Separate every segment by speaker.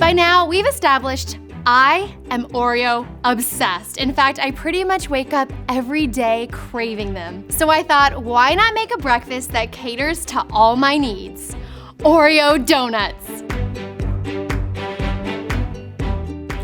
Speaker 1: by now, we've established I am Oreo obsessed. In fact, I pretty much wake up every day craving them. So I thought, why not make a breakfast that caters to all my needs? Oreo Doughnuts.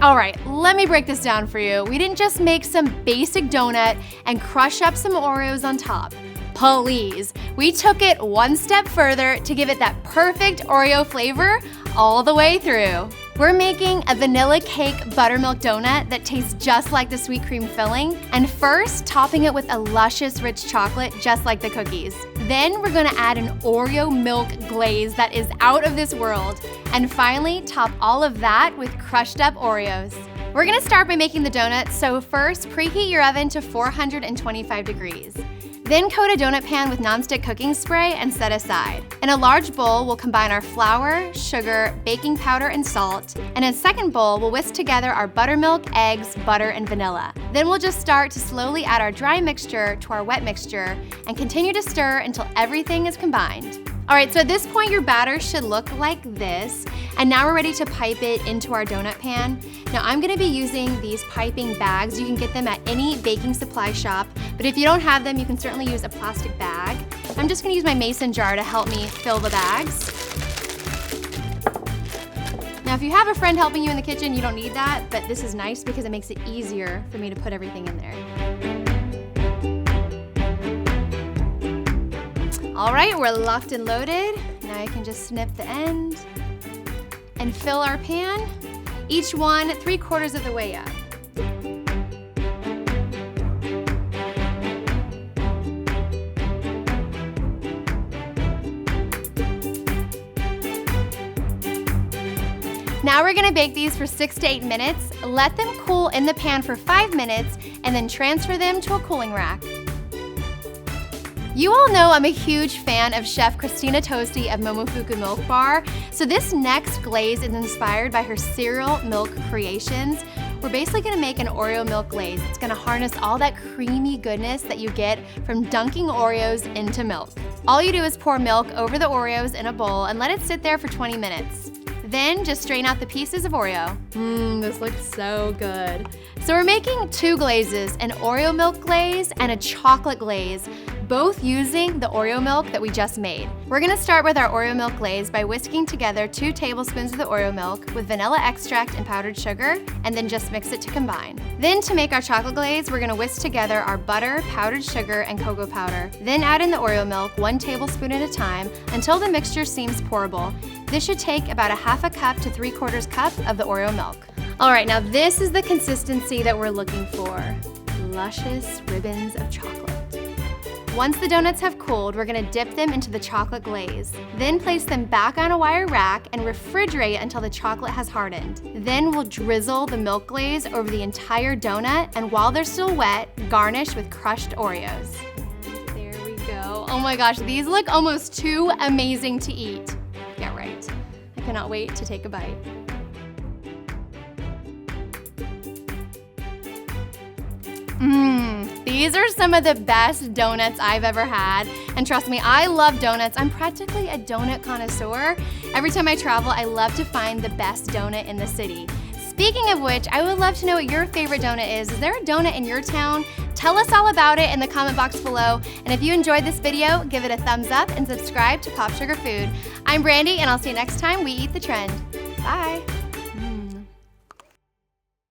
Speaker 1: All right, let me break this down for you. We didn't just make some basic donut and crush up some Oreos on top. Please, we took it one step further to give it that perfect Oreo flavor all the way through. We're making a vanilla cake buttermilk donut that tastes just like the sweet cream filling, and first topping it with a luscious rich chocolate just like the cookies. Then we're gonna add an Oreo milk glaze that is out of this world, and finally top all of that with crushed up Oreos. We're gonna start by making the donuts, so first preheat your oven to 425 degrees. Then coat a donut pan with nonstick cooking spray and set aside. In a large bowl, we'll combine our flour, sugar, baking powder, and salt. And in a second bowl, we'll whisk together our buttermilk, eggs, butter, and vanilla. Then we'll just start to slowly add our dry mixture to our wet mixture and continue to stir until everything is combined. All right, so at this point, your batter should look like this. And now we're ready to pipe it into our donut pan. Now I'm gonna be using these piping bags. You can get them at any baking supply shop, but if you don't have them, you can certainly use a plastic bag. I'm just gonna use my mason jar to help me fill the bags. Now if you have a friend helping you in the kitchen, you don't need that, but this is nice because it makes it easier for me to put everything in there. All right, we're locked and loaded. Now I can just snip the end and fill our pan, each one 3/4 of the way up. Now we're gonna bake these for 6 to 8 minutes, let them cool in the pan for 5 minutes, and then transfer them to a cooling rack. You all know I'm a huge fan of Chef Christina Toasty of Momofuku Milk Bar, so this next glaze is inspired by her cereal milk creations. We're basically gonna make an Oreo milk glaze. It's gonna harness all that creamy goodness that you get from dunking Oreos into milk. All you do is pour milk over the Oreos in a bowl and let it sit there for 20 minutes. Then just strain out the pieces of Oreo. This looks so good. So we're making 2 glazes, an Oreo milk glaze and a chocolate glaze, both using the Oreo milk that we just made. We're gonna start with our Oreo milk glaze by whisking together 2 tablespoons of the Oreo milk with vanilla extract and powdered sugar, and then just mix it to combine. Then to make our chocolate glaze, we're gonna whisk together our butter, powdered sugar, and cocoa powder. Then add in the Oreo milk 1 tablespoon at a time until the mixture seems pourable. This should take about a 1/2 cup to 3/4 cup of the Oreo milk. All right, now this is the consistency that we're looking for. Luscious ribbons of chocolate. Once the donuts have cooled, we're gonna dip them into the chocolate glaze. Then place them back on a wire rack and refrigerate until the chocolate has hardened. Then we'll drizzle the milk glaze over the entire donut, and while they're still wet, garnish with crushed Oreos. There we go. Oh my gosh, these look almost too amazing to eat. Yeah, right. I cannot wait to take a bite. These are some of the best donuts I've ever had. And trust me, I love donuts. I'm practically a donut connoisseur. Every time I travel, I love to find the best donut in the city. Speaking of which, I would love to know what your favorite donut is. Is there a donut in your town? Tell us all about it in the comment box below. And if you enjoyed this video, give it a thumbs up and subscribe to Pop Sugar Food. I'm Brandy, and I'll see you next time we eat the trend. Bye.